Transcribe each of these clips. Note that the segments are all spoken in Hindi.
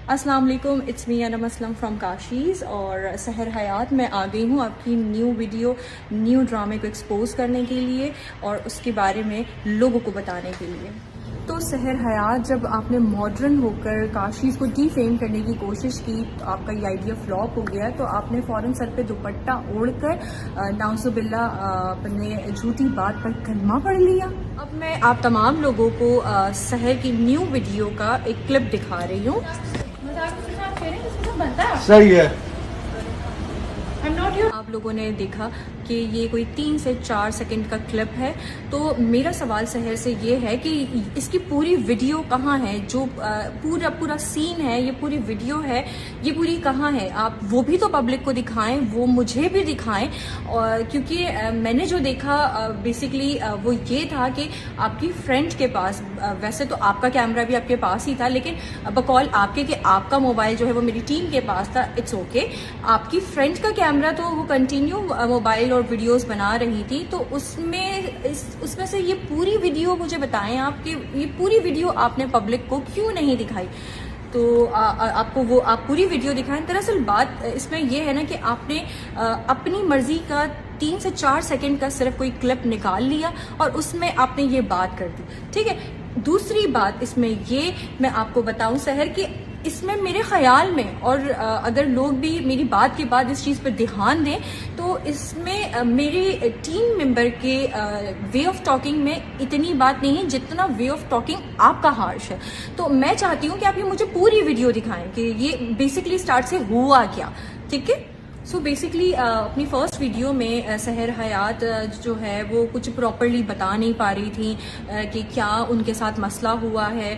अस्सलाम वालेकुम, it's me Anam Aslam from Kashi's. और सहर हयात में आ गई हूँ आपकी न्यू वीडियो, न्यू ड्रामे को एक्सपोज करने के लिए और उसके बारे में लोगों को बताने के लिए। तो सहर हयात जब आपने मॉडर्न होकर काशीज़ को डीफेम करने की कोशिश की तो आपका ये आइडिया फ्लॉप हो गया। तो आपने फ़ौरन सर पे दुपट्टा ओढ़कर नाउज़ुबिल्ला अपने झूठी बात पर कलमा पढ़ लिया। अब मैं आप तमाम लोगों को सहर की न्यू वीडियो का एक क्लिप दिखा रही हूँ। सही है। आप लोगों ने देखा कि ये कोई 3 से 4 सेकंड का क्लिप है। तो मेरा सवाल सहर से ये है कि इसकी पूरी वीडियो कहाँ है? जो पूरा सीन है, ये पूरी वीडियो है, ये पूरी कहाँ है? आप वो भी तो पब्लिक को दिखाएं, वो मुझे भी दिखाएं। और क्योंकि मैंने जो देखा बेसिकली वो ये था कि आपकी फ्रेंड के पास, वैसे तो आपका कैमरा भी आपके पास ही था, लेकिन बकौल आपके कि आपका मोबाइल जो है वो मेरी टीम के पास था। It's okay. आपकी फ्रेंड का कैमरा तो वो कंटिन्यू मोबाइल और वीडियोस बना रही थी। तो उसमें से ये पूरी वीडियो मुझे बताएं आप कि ये पूरी वीडियो आपने पब्लिक को क्यों नहीं दिखाई? तो आपको आप पूरी वीडियो दिखाएं। दरअसल बात इसमें यह है ना कि आपने अपनी मर्जी का 3 से 4 सेकंड का सिर्फ कोई क्लिप निकाल लिया और उसमें आपने ये बात कर दी। ठीक है। दूसरी बात इसमें ये मैं आपको बताऊं सहर कि इसमें मेरे ख्याल में, और अगर लोग भी मेरी बात के बाद इस चीज़ पर ध्यान दें, तो इसमें मेरे टीम मेंबर के वे ऑफ टॉकिंग में इतनी बात नहीं है जितना वे ऑफ टॉकिंग आपका हार्श है। तो मैं चाहती हूँ कि आप ये मुझे पूरी वीडियो दिखाएं कि ये बेसिकली स्टार्ट से हुआ क्या। ठीक है। सो बेसिकली अपनी फर्स्ट वीडियो में सहर हयात जो है वो कुछ प्रॉपरली बता नहीं पा रही थी कि क्या उनके साथ मसला हुआ है,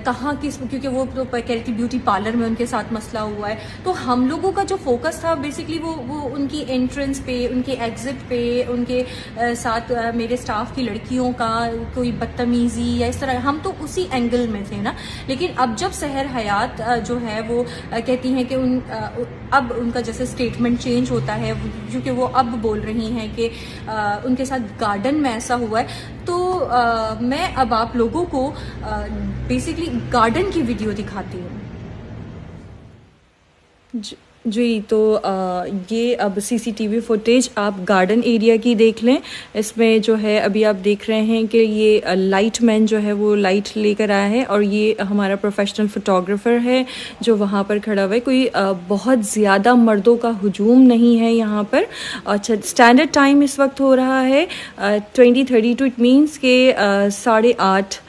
कहाँ किस, क्योंकि वो तो कह रही थी ब्यूटी पार्लर में उनके साथ मसला हुआ है। तो हम लोगों का जो फोकस था बेसिकली वो उनकी एंट्रेंस पे, उनके एग्जिट पे, उनके साथ मेरे स्टाफ की लड़कियों का कोई बदतमीजी या इस तरह, हम तो उसी एंगल में थे ना। लेकिन अब जब सहर हयात जो है वो कहती हैं कि अब उनका जैसे स्टेटमेंट चेंज होता है, क्योंकि वो अब बोल रही हैं कि उनके साथ गार्डन में ऐसा हुआ है। तो मैं अब आप लोगों को बेसिकली गार्डन की वीडियो दिखाती हूँ। जी, तो ये अब सीसीटीवी फुटेज आप गार्डन एरिया की देख लें। इसमें जो है अभी आप देख रहे हैं कि ये लाइट मैन जो है वो लाइट लेकर आया है और ये हमारा प्रोफेशनल फ़ोटोग्राफ़र है जो वहाँ पर खड़ा हुआ है। कोई बहुत ज़्यादा मर्दों का हुजूम नहीं है यहाँ पर। अच्छा, स्टैंडर्ड टाइम इस वक्त हो रहा है 20:32। इट मीन्स के 8:30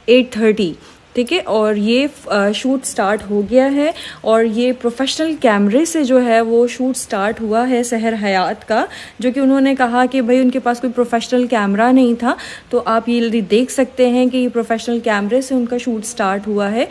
8:30। ठीक है। और ये शूट स्टार्ट हो गया है और ये प्रोफेशनल कैमरे से जो है वो शूट स्टार्ट हुआ है सहर हयात का, जो कि उन्होंने कहा कि भाई उनके पास कोई प्रोफेशनल कैमरा नहीं था। तो आप ये देख सकते हैं कि ये प्रोफेशनल कैमरे से उनका शूट स्टार्ट हुआ है।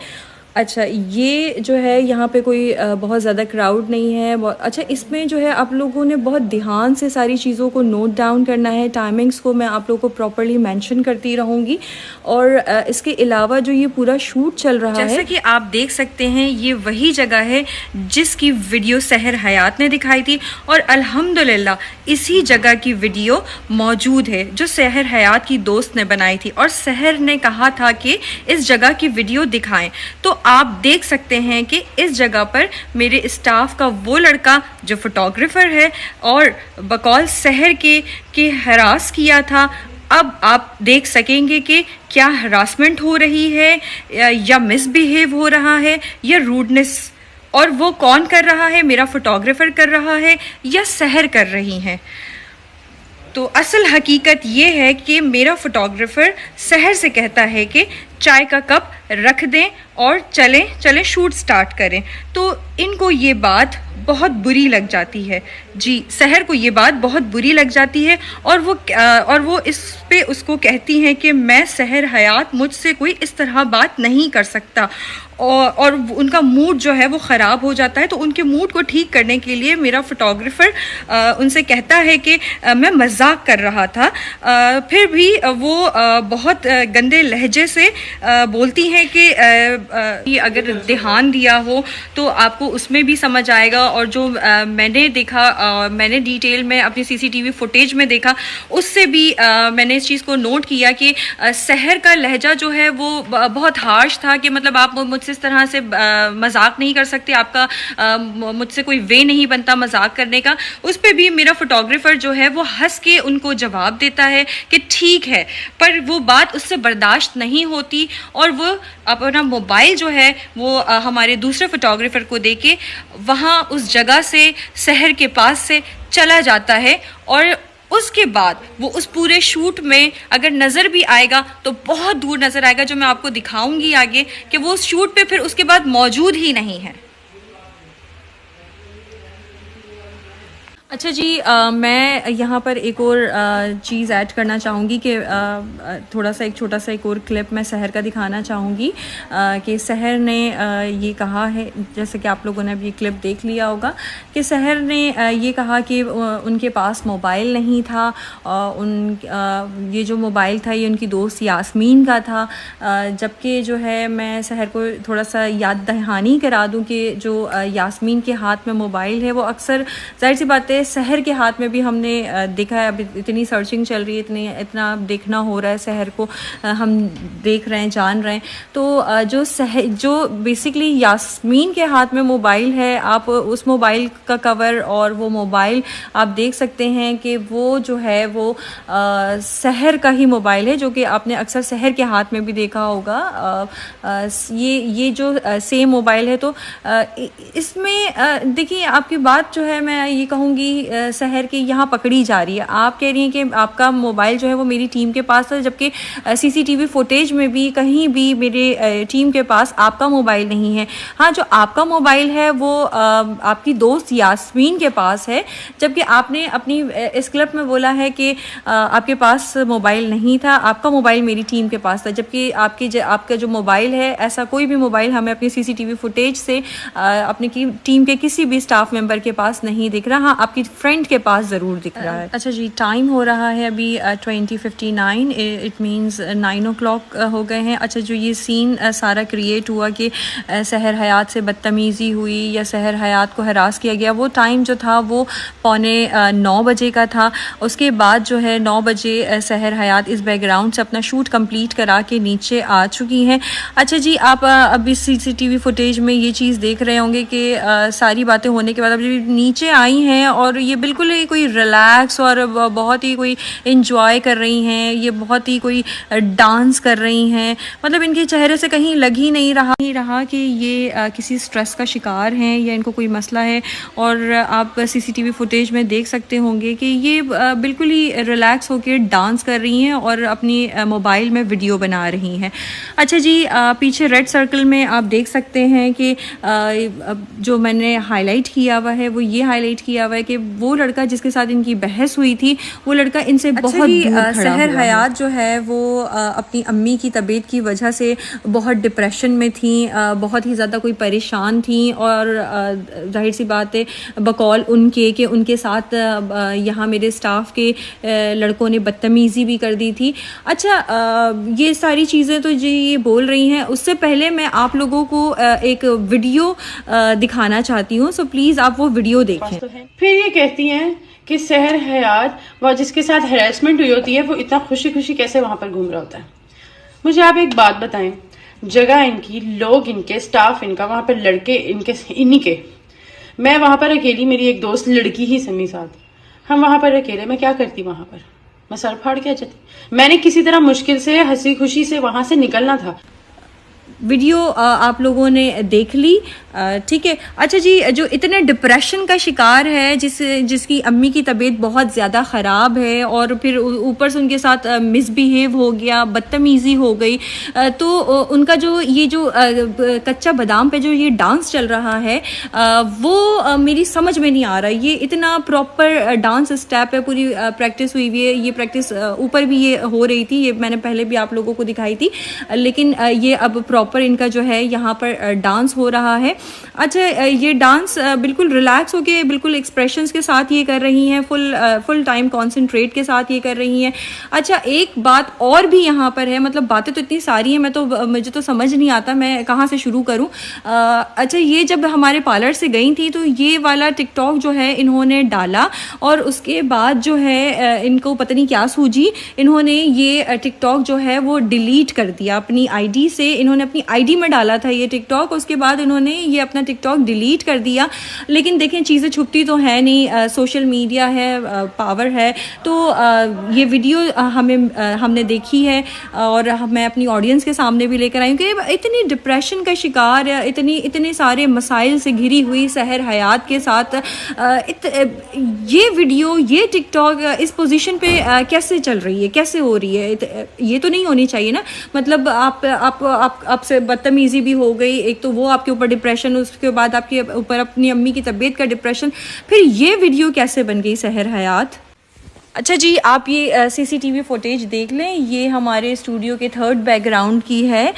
अच्छा, ये जो है यहाँ पे कोई बहुत ज़्यादा क्राउड नहीं है। अच्छा, इसमें जो है आप लोगों ने बहुत ध्यान से सारी चीज़ों को नोट डाउन करना है। टाइमिंग्स को मैं आप लोगों को प्रॉपर्ली मेंशन करती रहूँगी। और इसके अलावा जो ये पूरा शूट चल रहा है, जैसे कि आप देख सकते हैं, ये वही जगह है जिसकी वीडियो सहर हयात ने दिखाई थी और अल्हम्दुलिल्लाह इसी जगह की वीडियो मौजूद है जो सहर हयात की दोस्त ने बनाई थी। और सहर ने कहा था कि इस जगह की वीडियो दिखाएं। तो आप देख सकते हैं कि इस जगह पर मेरे स्टाफ का वो लड़का जो फोटोग्राफर है और बकौल सहर के हरास किया था। अब आप देख सकेंगे कि क्या हरासमेंट हो रही है या मिसबिहेव हो रहा है या रूडनेस, और वो कौन कर रहा है, मेरा फोटोग्राफर कर रहा है या सहर कर रही हैं। तो असल हकीकत ये है कि मेरा फोटोग्राफर सहर से कहता है कि चाय का कप रख दें और चलें शूट स्टार्ट करें। तो इनको ये बात बहुत बुरी लग जाती है। जी, सहर को ये बात बहुत बुरी लग जाती है और वो इस पे उसको कहती हैं कि मैं सहर हयात, मुझसे कोई इस तरह बात नहीं कर सकता। और उनका मूड जो है वो ख़राब हो जाता है। तो उनके मूड को ठीक करने के लिए मेरा फोटोग्राफर उनसे कहता है कि मैं मजाक कर रहा था। फिर भी वो बहुत गंदे लहजे से बोलती हैं कि अगर ध्यान दिया हो तो आपको उसमें भी समझ आएगा और जो मैंने देखा, मैंने डिटेल में अपनी सीसीटीवी फुटेज में देखा, उससे भी मैंने इस चीज़ को नोट किया कि शहर का लहजा जो है वो बहुत हार्श था कि मतलब आप मुझसे इस तरह से मजाक नहीं कर सकते, आपका मुझसे कोई वे नहीं बनता मजाक करने का। उस पर भी मेरा फोटोग्राफर जो है वो हंस के उनको जवाब देता है कि ठीक है, पर वो बात उससे बर्दाश्त नहीं होती और वो अपना मोबाइल जो है वो हमारे दूसरे फोटोग्राफर को देके वहाँ उस जगह से, शहर के पास से चला जाता है। और उसके बाद वो उस पूरे शूट में अगर नज़र भी आएगा तो बहुत दूर नज़र आएगा, जो मैं आपको दिखाऊंगी आगे कि वो उस शूट पे फिर उसके बाद मौजूद ही नहीं है। अच्छा जी, मैं यहाँ पर एक और चीज़ ऐड करना चाहूँगी कि थोड़ा सा एक छोटा सा एक और क्लिप मैं शहर का दिखाना चाहूँगी कि शहर ने ये कहा है, जैसे कि आप लोगों ने अभी ये क्लिप देख लिया होगा, कि शहर ने ये कहा कि उनके पास मोबाइल नहीं था। ये जो मोबाइल था ये उनकी दोस्त यास्मीन का था, जबकि जो है मैं शहर को थोड़ा सा याद दहानी करा दूँ कि जो यास्मीन के हाथ में मोबाइल है वो अक्सर, जाहिर सी बात है, शहर के हाथ में भी हमने देखा है। अभी इतनी सर्चिंग चल रही है, इतना देखना हो रहा है, शहर को हम देख रहे हैं, जान रहे हैं। तो जो बेसिकली यास्मीन के हाथ में मोबाइल है, आप उस मोबाइल का कवर और वो मोबाइल आप देख सकते हैं कि वो जो है वो शहर का ही मोबाइल है, जो कि आपने अक्सर शहर के हाथ में भी देखा होगा। ये जो सेम मोबाइल है, तो इसमें देखिए, आपकी बात जो है मैं ये कहूँगी शहर की यहाँ पकड़ी जा रही है। आप कह रही हैं कि आपका मोबाइल जो है वो मेरी टीम के पास है, जबकि सीसीटीवी फुटेज में भी कहीं भी मेरे टीम के पास आपका मोबाइल नहीं है। हाँ, जो आपका मोबाइल है वो आपकी दोस्त यास्मीन के पास है, जबकि आपने अपनी इस क्लिप में बोला है कि आपके पास मोबाइल नहीं था, आपका मोबाइल मेरी टीम के पास था। जबकि आपका जो मोबाइल है, ऐसा कोई भी मोबाइल हमें अपनी सीसीटीवी फुटेज से अपनी टीम के किसी भी स्टाफ मेंबर के पास नहीं दिख रहा। हाँ, आपकी फ्रेंड के पास ज़रूर दिख रहा है। अच्छा जी, टाइम हो रहा है अभी 20:59, इट मीन्स 9 o'clock हो गए हैं। अच्छा, जो ये सीन सारा क्रिएट हुआ कि शहर हयात से बदतमीज़ी हुई या शहर हयात को हरास किया गया, वो टाइम जो था वो 9:15 बजे का था। उसके बाद जो है 9 बजे शहर हयात इस बैकग्राउंड से अपना शूट कंप्लीट करा के नीचे आ चुकी हैं। अच्छा जी, आप अभी सीसीटीवी फुटेज में ये चीज़ देख रहे होंगे कि सारी बातें होने के बाद अब नीचे आई हैं और ये बिल्कुल ही कोई रिलैक्स और बहुत ही कोई एंजॉय कर रही हैं, ये बहुत ही कोई डांस कर रही हैं। मतलब इनके चेहरे से कहीं लग ही नहीं रहा कि ये किसी स्ट्रेस का शिकार हैं या इनको कोई मसला है। और आप सीसीटीवी फुटेज में देख सकते होंगे कि ये बिल्कुल ही रिलैक्स होकर डांस कर रही हैं और अपनी मोबाइल में वीडियो बना रही हैं। अच्छा जी, पीछे रेड सर्कल में आप देख सकते हैं कि जो मैंने हाईलाइट किया हुआ है वो ये हाईलाइट किया हुआ है कि वो लड़का जिसके साथ इनकी बहस हुई थी, वो लड़का इनसे बहुत दूर शहर हयात जो है वो अपनी अम्मी की तबीयत की वजह से बहुत डिप्रेशन में थी, बहुत ही ज़्यादा कोई परेशान थी। और जाहिर सी बात है, बकौल उनके कि उनके साथ यहाँ मेरे स्टाफ के लड़कों ने बदतमीज़ी भी कर दी थी। अच्छा, ये सारी चीज़ें तो जी ये बोल रही हैं। उससे पहले मैं आप लोगों को एक वीडियो दिखाना चाहती हूँ, सो प्लीज़ आप वो वीडियो देखें। फिर ये कहती हैं कि शहर हयात वह जिसके साथ हैरेसमेंट हुई होती है वो इतना खुशी खुशी कैसे वहां पर घूम रहा होता है। मुझे आप एक बात बताएं, जगह इनकी, लोग इनके, स्टाफ इनका, वहां पर लड़के इनके, इन्हीं के, मैं वहां पर अकेली, मेरी एक दोस्त लड़की ही समी साथ, हम वहां पर अकेले, मैं क्या करती वहां पर? मैं सर फाड़ के आ जाती। मैंने किसी तरह मुश्किल से हंसी खुशी से वहां से निकलना था। वीडियो आप लोगों ने देख ली, ठीक है। अच्छा जी, जो इतने डिप्रेशन का शिकार है, जिसकी अम्मी की तबीयत बहुत ज़्यादा ख़राब है और फिर ऊपर से उनके साथ मिसबिहेव हो गया, बदतमीज़ी हो गई, तो उनका जो ये जो कच्चा बादाम पे जो ये डांस चल रहा है वो मेरी समझ में नहीं आ रहा। ये इतना प्रॉपर डांस स्टेप है, पूरी प्रैक्टिस हुई हुई है। ये प्रैक्टिस ऊपर भी ये हो रही थी, ये मैंने पहले भी आप लोगों को दिखाई थी, लेकिन ये अब प्रॉपर प्रॉपर इनका जो है यहाँ पर डांस हो रहा है। अच्छा, ये डांस बिल्कुल रिलैक्स होके, बिल्कुल एक्सप्रेशंस के साथ ये कर रही हैं, फुल टाइम कॉन्सेंट्रेट के साथ ये कर रही हैं। अच्छा, एक बात और भी यहाँ पर है, मतलब बातें तो इतनी सारी हैं, मुझे तो समझ नहीं आता मैं कहाँ से शुरू करूँ। अच्छा, ये जब हमारे पार्लर से गई थी तो ये वाला टिकटॉक जो है इन्होंने डाला, और उसके बाद जो है इनको पता नहीं क्या सूझी, इन्होंने ये टिकटॉक जो है वो डिलीट कर दिया अपनी आईडी से। इन्होंने अपनी आईडी में डाला था ये टिकटॉक, उसके बाद इन्होंने ये अपना टिकटॉक डिलीट कर दिया। लेकिन देखें, चीज़ें छुपती तो है नहीं, सोशल मीडिया है, पावर है। तो ये वीडियो हमने देखी है और मैं अपनी ऑडियंस के सामने भी लेकर आई हूँ कि इतनी डिप्रेशन का शिकार, इतने सारे मसाइल से घिरी हुई सहर हयात के साथ ये वीडियो, ये टिकटॉक इस पोजीशन पे कैसे चल रही है, कैसे हो रही है? ये तो नहीं होनी चाहिए ना। मतलब आपसे बदतमीजी भी हो गई, एक तो वो आपके ऊपर डिप्रेशन, उसके बाद आपके ऊपर अपनी अम्मी की तबीयत का डिप्रेशन, फिर ये वीडियो कैसे बन गई सहर हयात? अच्छा जी, आप ये सीसीटीवी फुटेज देख लें, ये हमारे स्टूडियो के थर्ड बैकग्राउंड की है।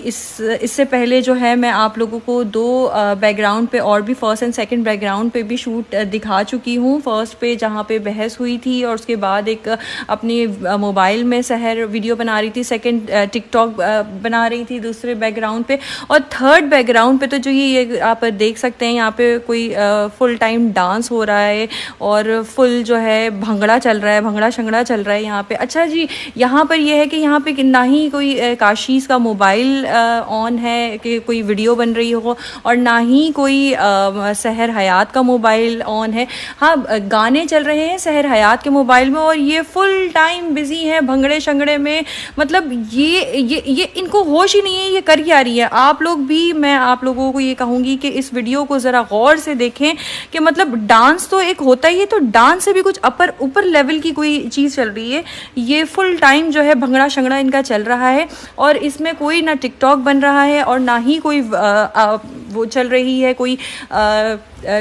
इससे पहले जो है मैं आप लोगों को दो बैकग्राउंड पे और भी, फर्स्ट एंड सेकंड बैकग्राउंड पे भी शूट दिखा चुकी हूँ। फर्स्ट पे जहाँ पे बहस हुई थी, और उसके बाद एक अपनी मोबाइल में सहर वीडियो बना रही थी, सेकंड टिकटॉक बना रही थी दूसरे बैकग्राउंड पे, और थर्ड बैकग्राउंड पे तो जो ये आप देख सकते हैं, यहाँ पे कोई फुल टाइम डांस हो रहा है और फुल जो है भंगड़ा चल रहा है, भंगड़ा शंगड़ा चल रहा है यहाँ पे। अच्छा जी, यहाँ पर यह है कि यहाँ पे ना ही कोई काशीज़ का मोबाइल ऑन है कि कोई वीडियो बन रही हो, और ना ही कोई सहर हयात का मोबाइल ऑन है। हाँ, गाने चल रहे हैं सहर हयात के मोबाइल में, और ये फुल टाइम बिजी है भंगड़े शंगड़े में। मतलब ये इनको होश ही नहीं है, ये कर क्या रही है। आप लोग भी, मैं आप लोगों को ये कहूँगी कि इस वीडियो को ज़रा गौर से देखें कि मतलब डांस तो एक होता ही है, तो डांस से भी कुछ ऊपर लेवल की कोई चीज़ चल रही है। ये फुल टाइम जो है भंगड़ा शंगड़ा इनका चल रहा है, और इसमें कोई ना टिकटॉक बन रहा है और ना ही कोई वो चल रही है,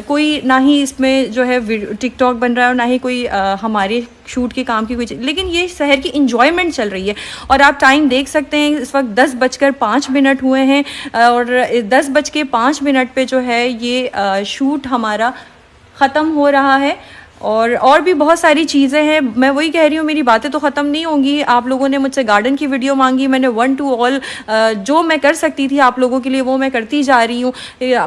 कोई ना ही इसमें जो है टिकटॉक बन रहा है, और ना ही कोई हमारे शूट के काम की कोई चीज़। लेकिन ये शहर की इंजॉयमेंट चल रही है। और आप टाइम देख सकते हैं, इस वक्त 10:05 हुए हैं, और 10:05 पे जो है ये शूट हमारा ख़त्म हो रहा है। और भी बहुत सारी चीज़ें हैं, मैं वही कह रही हूँ, मेरी बातें तो ख़त्म नहीं होंगी। आप लोगों ने मुझसे गार्डन की वीडियो मांगी, मैंने 1 to all जो मैं कर सकती थी आप लोगों के लिए वो मैं करती जा रही हूँ।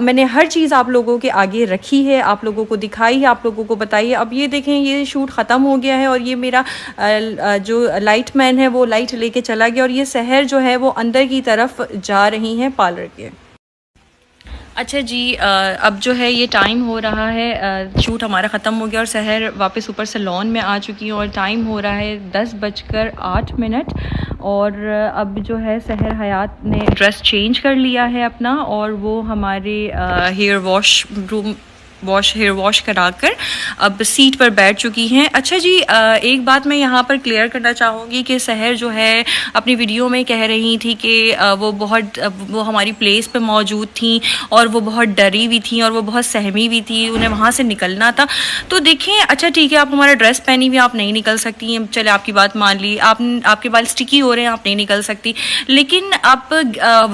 मैंने हर चीज़ आप लोगों के आगे रखी है, आप लोगों को दिखाई है, आप लोगों को बताई है। अब ये देखें, ये शूट ख़त्म हो गया है, और ये मेरा जो लाइट मैन है वो लाइट लेके चला गया, और ये सहर जो है वो अंदर की तरफ जा रही हैं पार्लर के। अच्छा जी, अब जो है ये टाइम हो रहा है, शूट हमारा ख़त्म हो गया और सहर वापस ऊपर सैलून में आ चुकी है, और टाइम हो रहा है 10:08। और अब जो है सहर हयात ने ड्रेस चेंज कर लिया है अपना, और वो हमारे हेयर वॉश कराकर अब सीट पर बैठ चुकी हैं। अच्छा जी, एक बात मैं यहाँ पर क्लियर करना चाहूँगी कि सहर जो है अपनी वीडियो में कह रही थी कि वो हमारी प्लेस पे मौजूद थी, और वो बहुत डरी हुई थी, और वो बहुत सहमी हुई थी, उन्हें वहाँ से निकलना था। तो देखें, अच्छा ठीक है, आप हमारा ड्रेस पहनी हुई आप नहीं निकल सकती हैं, चले आपकी बात मान ली, आपके बाल स्टिकी हो रहे हैं, आप नहीं निकल सकती, लेकिन आप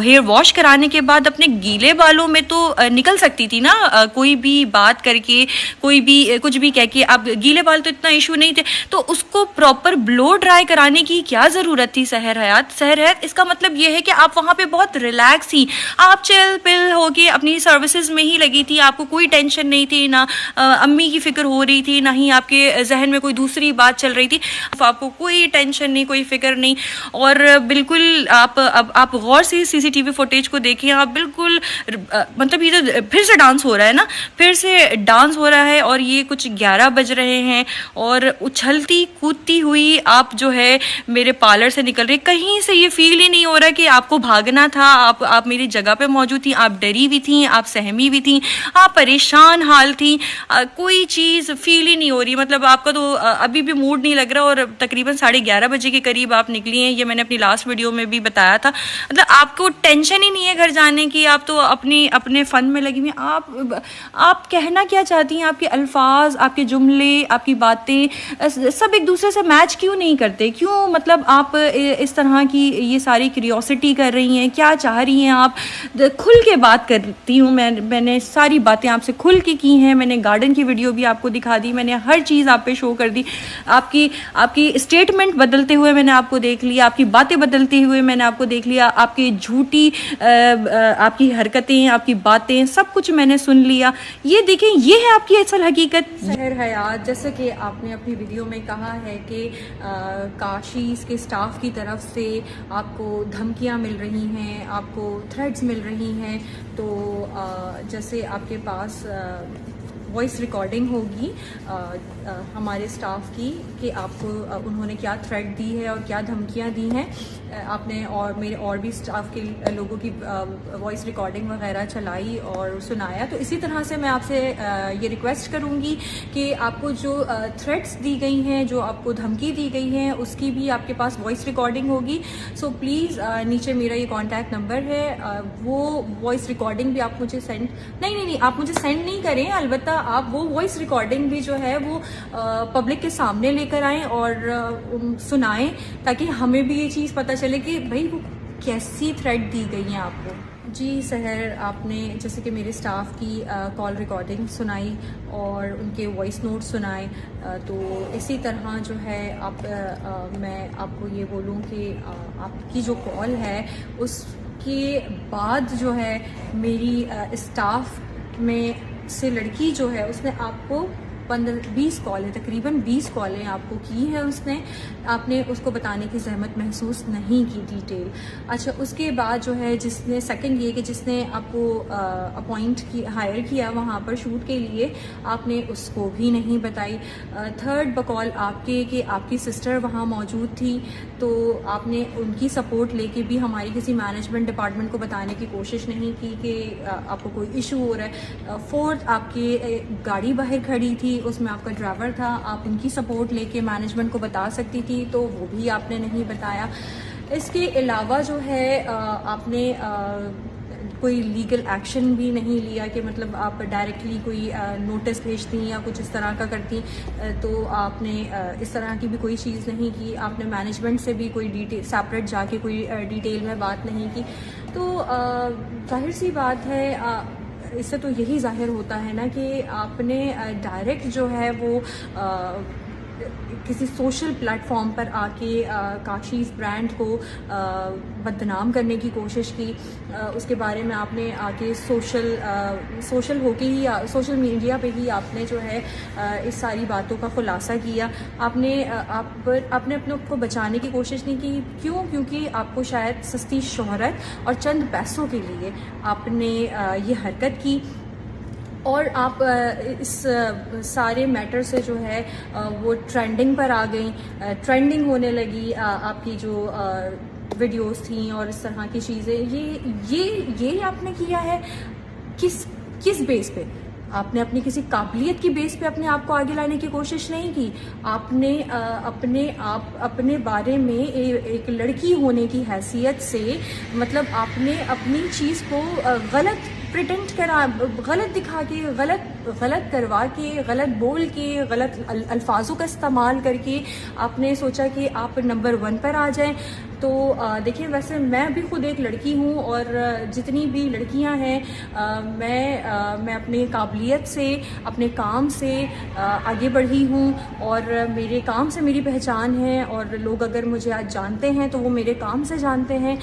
हेयर वॉश कराने के बाद अपने गीले बालों में तो निकल सकती थी ना, कोई भी बात करके, कोई भी कुछ भी कह के। अब गीले बाल तो इतना इशू नहीं थे, तो उसको प्रॉपर ब्लो ड्राई कराने की क्या ज़रूरत थी सहर हयात? इसका मतलब ये है कि आप वहाँ पे बहुत रिलैक्स थी, आप चिल पिल होके अपनी सर्विसेज में ही लगी थी, आपको कोई टेंशन नहीं थी, ना अम्मी की फ़िक्र हो रही थी, ना ही आपके जहन में कोई दूसरी बात चल रही थी, आपको कोई टेंशन नहीं, कोई फ़िक्र नहीं। और बिल्कुल आप गौर से सीसीटीवी फुटेज को देखें, आप बिल्कुल मतलब ये तो फिर से डांस हो रहा है ना, फिर से डांस हो रहा है, और ये कुछ 11 बज रहे हैं, और उछलती कूदती हुई आप जो है मेरे पार्लर से निकल रही। कहीं से ये फील ही नहीं हो रहा कि आपको भागना था, आप मेरी जगह पे मौजूद थी, आप डरी भी थी, आप सहमी भी थी, आप परेशान हाल थी, कोई चीज़ फील ही नहीं हो रही। मतलब आपका तो अभी भी मूड नहीं लग रहा, और तकरीबन 11:30 बजे के करीब आप निकली हैं, ये मैंने अपनी लास्ट वीडियो में भी बताया था। मतलब आपको टेंशन ही नहीं है घर जाने की, आप तो अपने फ़न में लगी हुई। आप कहना क्या चाहती हैं, आपके अल्फाज, आपके जुमले, आपकी बातें सब एक दूसरे से मैच क्यों नहीं करते? क्यों मतलब आप इस तरह की ये सारी क्यूरियोसिटी कर रही हैं, क्या चाह रही हैं आप? खुल के बात करती हूँ मैंने सारी बातें आपसे खुल के की हैं। मैंने गार्डन की वीडियो भी आपको दिखा दी, मैंने हर चीज़ आप पे शो कर दी, आपकी आपकी स्टेटमेंट बदलते हुए मैंने आपको देख लिया, आपकी बातें बदलते हुए मैंने आपको देख लिया, आपकी झूठी आपकी हरकतें, आपकी बातें, सब कुछ मैंने सुन लिया। ये देखें, ये है आपकी असल हकीकत। सहर हयात, जैसे कि आपने अपनी वीडियो में कहा है कि काशीज़ के स्टाफ की तरफ से आपको धमकियां मिल रही हैं, आपको थ्रेट्स मिल रही हैं, तो जैसे आपके पास वॉइस रिकॉर्डिंग होगी हमारे स्टाफ की कि आपको उन्होंने क्या थ्रेट दी है और क्या धमकियां दी हैं। आपने और मेरे और भी स्टाफ के लोगों की वॉइस रिकॉर्डिंग वगैरह चलाई और सुनाया। तो इसी तरह से मैं आपसे ये रिक्वेस्ट करूंगी कि आपको जो थ्रेट्स दी गई हैं, जो आपको धमकी दी गई हैं, उसकी भी आपके पास वॉइस रिकॉर्डिंग होगी। सो प्लीज़ नीचे मेरा ये कॉन्टैक्ट नंबर है, वो वॉइस रिकॉर्डिंग भी आप मुझे सेंड नहीं आप मुझे सेंड नहीं करें, अलबत्ता आप वो वॉइस रिकॉर्डिंग भी जो है वो पब्लिक के सामने लेकर आएं और सुनाएं, ताकि हमें भी ये चीज़ पता चले कि भाई वो कैसी थ्रेट दी गई है आपको। जी सहर, आपने जैसे कि मेरे स्टाफ की कॉल रिकॉर्डिंग सुनाई और उनके वॉइस नोट सुनाए, तो इसी तरह जो है मैं आपको ये बोलूँ कि आपकी जो कॉल है उसके बाद जो है मेरी स्टाफ में से लड़की जो है उसने आपको 15-20 कॉलें, तकरीबन 20 कॉलें आपको की है उसने, आपने उसको बताने की जहमत महसूस नहीं की डिटेल। अच्छा, उसके बाद जो है जिसने सेकंड ये कि जिसने आपको हायर किया वहाँ पर शूट के लिए, आपने उसको भी नहीं बताई। थर्ड बकौल आपके कि आपकी सिस्टर वहाँ मौजूद थी, तो आपने उनकी सपोर्ट लेके भी हमारी किसी मैनेजमेंट डिपार्टमेंट को बताने की कोशिश नहीं की कि आपको कोई इशू हो रहा है। फोर्थ, आपकी गाड़ी बाहर खड़ी थी, उसमें आपका ड्राइवर था, आप उनकी सपोर्ट लेके मैनेजमेंट को बता सकती थी, तो वो भी आपने नहीं बताया। इसके अलावा जो है आपने कोई लीगल एक्शन भी नहीं लिया कि मतलब आप डायरेक्टली कोई नोटिस भेजती या कुछ इस तरह का करती, तो आपने इस तरह की भी कोई चीज़ नहीं की। आपने मैनेजमेंट से भी कोई डिटेल सेपरेट जाके कोई डिटेल में बात नहीं की। तो जाहिर सी बात है, इससे तो यही जाहिर होता है ना कि आपने डायरेक्ट जो है वो किसी सोशल प्लेटफॉर्म पर आके काशीज़ ब्रांड को बदनाम करने की कोशिश की। उसके बारे में आपने आके सोशल होके ही सोशल मीडिया पे ही आपने जो है इस सारी बातों का खुलासा किया। आपने अपने को बचाने की कोशिश नहीं की। क्यों? क्योंकि आपको शायद सस्ती शोहरत और चंद पैसों के लिए आपने ये हरकत की, और आप इस सारे मैटर से जो है वो ट्रेंडिंग पर आ गई, ट्रेंडिंग होने लगी आपकी जो वीडियोस थी और इस तरह की चीज़ें। ये आपने किया है किस बेस पे? आपने अपनी किसी काबिलियत की बेस पे अपने आप को आगे लाने की कोशिश नहीं की। आपने अपने बारे में एक लड़की होने की हैसियत से मतलब आपने अपनी चीज़ को गलत प्रिटेंड करा, गलत दिखा के, गलत करवा के, गलत बोल के, गलत अल्फाजों का इस्तेमाल करके आपने सोचा कि आप नंबर 1 पर आ जाएं। तो देखिए, वैसे मैं भी खुद एक लड़की हूँ और जितनी भी लड़कियाँ हैं मैं अपने काबिलियत से, अपने काम से आगे बढ़ी हूँ और मेरे काम से मेरी पहचान है। और लोग अगर मुझे आज जानते हैं तो वो मेरे काम से जानते हैं।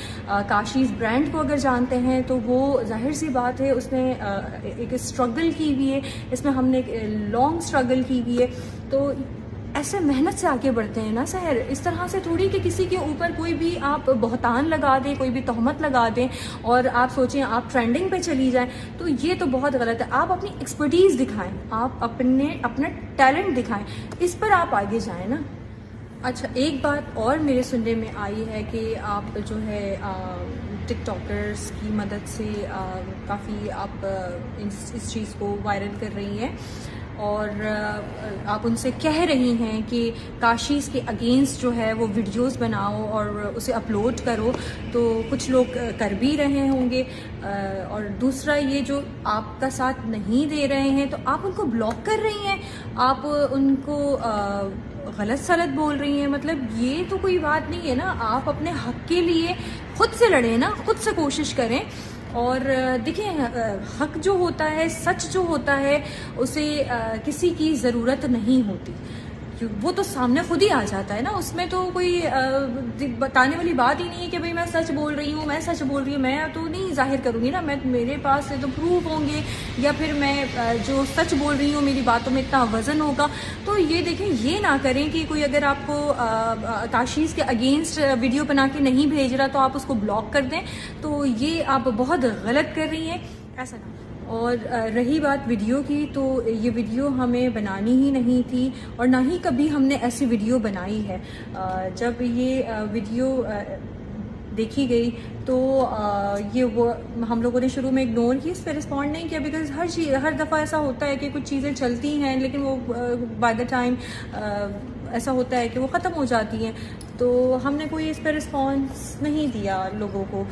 काशीज़ ब्रांड को अगर जानते हैं तो वो जाहिर सी बात है उसने एक स्ट्रगल की हुई है, इसमें हमने लॉन्ग स्ट्रगल की हुई है। तो ऐसे मेहनत से आगे बढ़ते हैं ना सहर, इस तरह से थोड़ी कि किसी के ऊपर कोई भी आप बहतान लगा दें, कोई भी तहमत लगा दें और आप सोचें आप ट्रेंडिंग पे चली जाएं, तो ये तो बहुत गलत है। आप अपनी एक्सपर्टीज़ दिखाएं, आप अपना टैलेंट दिखाएं, इस पर आप आगे जाएं ना। अच्छा, एक बात और मेरे सुनने में आई है कि आप जो है टिकटॉकर्स की मदद से काफ़ी आप इस चीज़ को वायरल कर रही हैं। और आप उनसे कह रही हैं कि काशीज़ के अगेंस्ट जो है वो वीडियोस बनाओ और उसे अपलोड करो, तो कुछ लोग कर भी रहे होंगे। और दूसरा ये जो आपका साथ नहीं दे रहे हैं तो आप उनको ब्लॉक कर रही हैं, आप उनको गलत सलत बोल रही हैं। मतलब ये तो कोई बात नहीं है ना। आप अपने हक के लिए खुद से लड़ें ना, खुद से कोशिश करें। और देखिए, हक जो होता है, सच जो होता है, उसे किसी की ज़रूरत नहीं होती, वो तो सामने खुद ही आ जाता है ना। उसमें तो कोई बताने वाली बात ही नहीं है कि भाई मैं सच बोल रही हूँ, मैं सच बोल रही हूँ। मैं तो नहीं जाहिर करूँगी ना, मैं मेरे पास से तो प्रूफ होंगे, या फिर मैं जो सच बोल रही हूँ मेरी बातों में इतना वजन होगा। तो ये देखें, ये ना करें कि कोई अगर आपको काशीज़ के अगेंस्ट वीडियो बना के नहीं भेज रहा तो आप उसको ब्लॉक कर दें, तो ये आप बहुत गलत कर रही हैं, ऐसा ना। और रही बात वीडियो की, तो ये वीडियो हमें बनानी ही नहीं थी और ना ही कभी हमने ऐसी वीडियो बनाई है। जब ये वीडियो देखी गई तो ये वो हम लोगों ने शुरू में इग्नोर की, इस पर रिस्पॉन्ड नहीं किया, बिकॉज हर दफ़ा ऐसा होता है कि कुछ चीज़ें चलती हैं लेकिन वो बाय द टाइम ऐसा होता है कि वो ख़त्म हो जाती हैं, तो हमने कोई इस पर रिस्पॉन्स नहीं दिया लोगों को।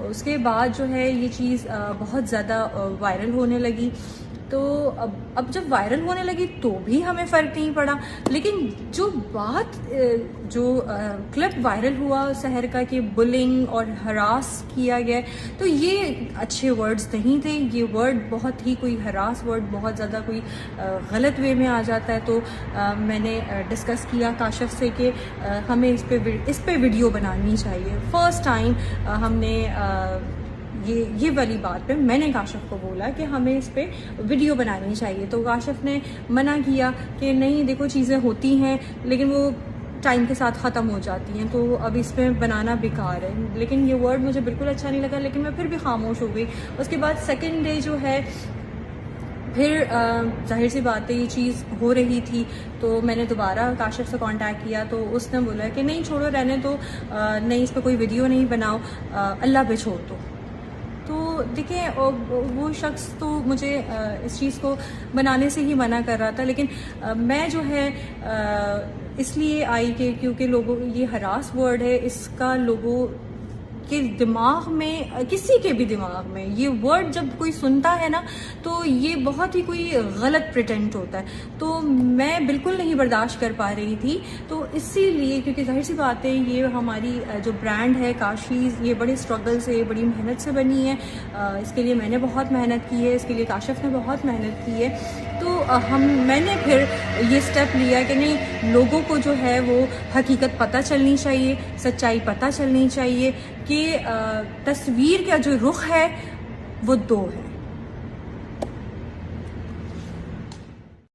उसके बाद जो है ये चीज़ बहुत ज़्यादा वायरल होने लगी। तो अब जब वायरल होने लगी तो भी हमें फ़र्क नहीं पड़ा, लेकिन जो क्लिप वायरल हुआ सहर का कि बुलिंग और हरास किया गया, तो ये अच्छे वर्ड्स नहीं थे। ये वर्ड बहुत ही कोई हरास वर्ड बहुत ज़्यादा कोई गलत वे में आ जाता है। तो मैंने डिस्कस किया काशिफ से कि हमें इस पे वीडियो बनानी चाहिए। फ़र्स्ट टाइम हमने ये वाली बात पे मैंने काशिफ को बोला कि हमें इस पे वीडियो बनानी चाहिए। तो काशिफ ने मना किया कि नहीं, देखो चीज़ें होती हैं लेकिन वो टाइम के साथ ख़त्म हो जाती हैं, तो अब इसमें बनाना बेकार है। लेकिन ये वर्ड मुझे बिल्कुल अच्छा नहीं लगा, लेकिन मैं फिर भी खामोश हो गई। उसके बाद सेकेंड डे जो है, फिर जाहिर सी बात है ये चीज़ हो रही थी, तो मैंने दोबारा काशिफ से कांटेक्ट किया, तो उसने बोला कि नहीं छोड़ो, रहने दो, नहीं इस पर कोई वीडियो नहीं बनाओ, अल्लाह पे छोड़ दो। तो देखिए, वो शख्स तो मुझे इस चीज़ को बनाने से ही मना कर रहा था, लेकिन मैं जो है इसलिए आई कि क्योंकि लोगों, ये हरास वर्ड है, इसका लोगों के दिमाग में, किसी के भी दिमाग में ये वर्ड जब कोई सुनता है ना, तो ये बहुत ही कोई गलत प्रिटेंट होता है। तो मैं बिल्कुल नहीं बर्दाश्त कर पा रही थी। तो इसीलिए, क्योंकि जाहिर सी बात है ये हमारी जो ब्रांड है काशीज़, ये बड़े स्ट्रगल से, बड़ी मेहनत से बनी है। इसके लिए मैंने बहुत मेहनत की है, इसके लिए काशिफ ने बहुत मेहनत की है। तो मैंने फिर ये स्टेप लिया कि नहीं, लोगों को जो है वो हकीकत पता चलनी चाहिए, सच्चाई पता चलनी चाहिए कि तस्वीर का जो रुख है वो दो है।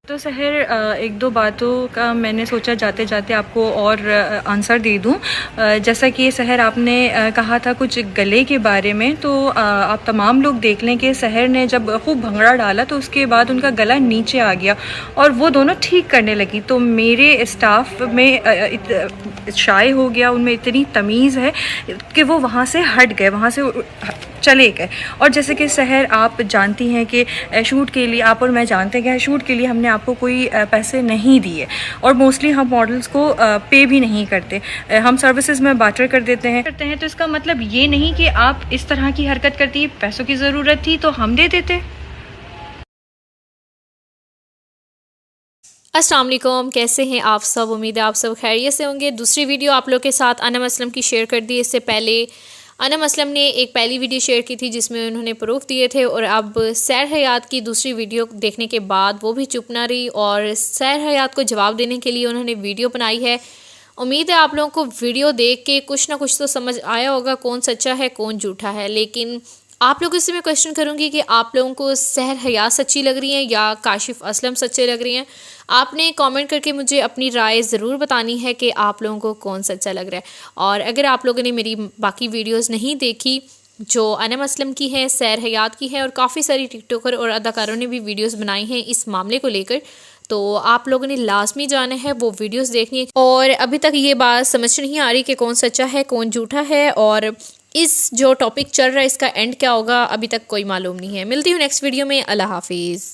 तो सहर, एक दो बातों का मैंने सोचा जाते जाते आपको और आंसर दे दूं। जैसा कि सहर आपने कहा था कुछ गले के बारे में, तो आप तमाम लोग देख लें कि सहर ने जब खूब भंगड़ा डाला तो उसके बाद उनका गला नीचे आ गया और वो दोनों ठीक करने लगी। तो मेरे स्टाफ में शाये हो गया, उनमें इतनी तमीज़ है कि वो वहाँ से हट गए, वहाँ से चले गए। और जैसे कि सहर, आप जानती हैं कि शूट के लिए, आप और मैं जानते हैं कि शूट के लिए हमने आपको कोई पैसे नहीं दिए, और मोस्टली हम मॉडल्स को पे भी नहीं करते, हम सर्विसेज में बार्टर कर देते हैं। तो इसका मतलब ये नहीं कि आप इस तरह की हरकत करती, पैसों की ज़रूरत थी तो हम दे देते। अस्सलाम वालेकुम, कैसे हैं आप सब? उम्मीद है आप सब खैरियत से होंगे। दूसरी वीडियो आप लोग के साथ अनम असलम की शेयर कर दी। इससे पहले अनम असलम ने एक पहली वीडियो शेयर की थी जिसमें उन्होंने प्रूफ दिए थे, और अब सैर हयात की दूसरी वीडियो देखने के बाद वो भी चुप ना रही और सैर हयात को जवाब देने के लिए उन्होंने वीडियो बनाई है। उम्मीद है आप लोगों को वीडियो देख के कुछ ना कुछ तो समझ आया होगा कौन सच्चा है कौन झूठा है। लेकिन आप लोगों से मैं क्वेश्चन करूंगी कि आप लोगों को सहर हयात सच्ची लग रही हैं या काशिफ असलम सच्चे लग रही हैं? आपने कमेंट करके मुझे अपनी राय ज़रूर बतानी है कि आप लोगों को कौन सच्चा लग रहा है। और अगर आप लोगों ने मेरी बाकी वीडियोस नहीं देखी जो अनम असलम की है, सैर हयात की है, और काफ़ी सारी टिकटॉकर और अदाकारों ने भी वीडियोस बनाई हैं इस मामले को लेकर, तो आप लोगों ने लाजमी जाना है वो वीडियोस देखनी है। और अभी तक ये बात समझ नहीं आ रही कि कौन सच्चा है कौन झूठा है, और इस जो टॉपिक चल रहा है इसका एंड क्या होगा अभी तक कोई मालूम नहीं है। मिलती हूँ नेक्स्ट वीडियो में। अल्लाह हाफिज़।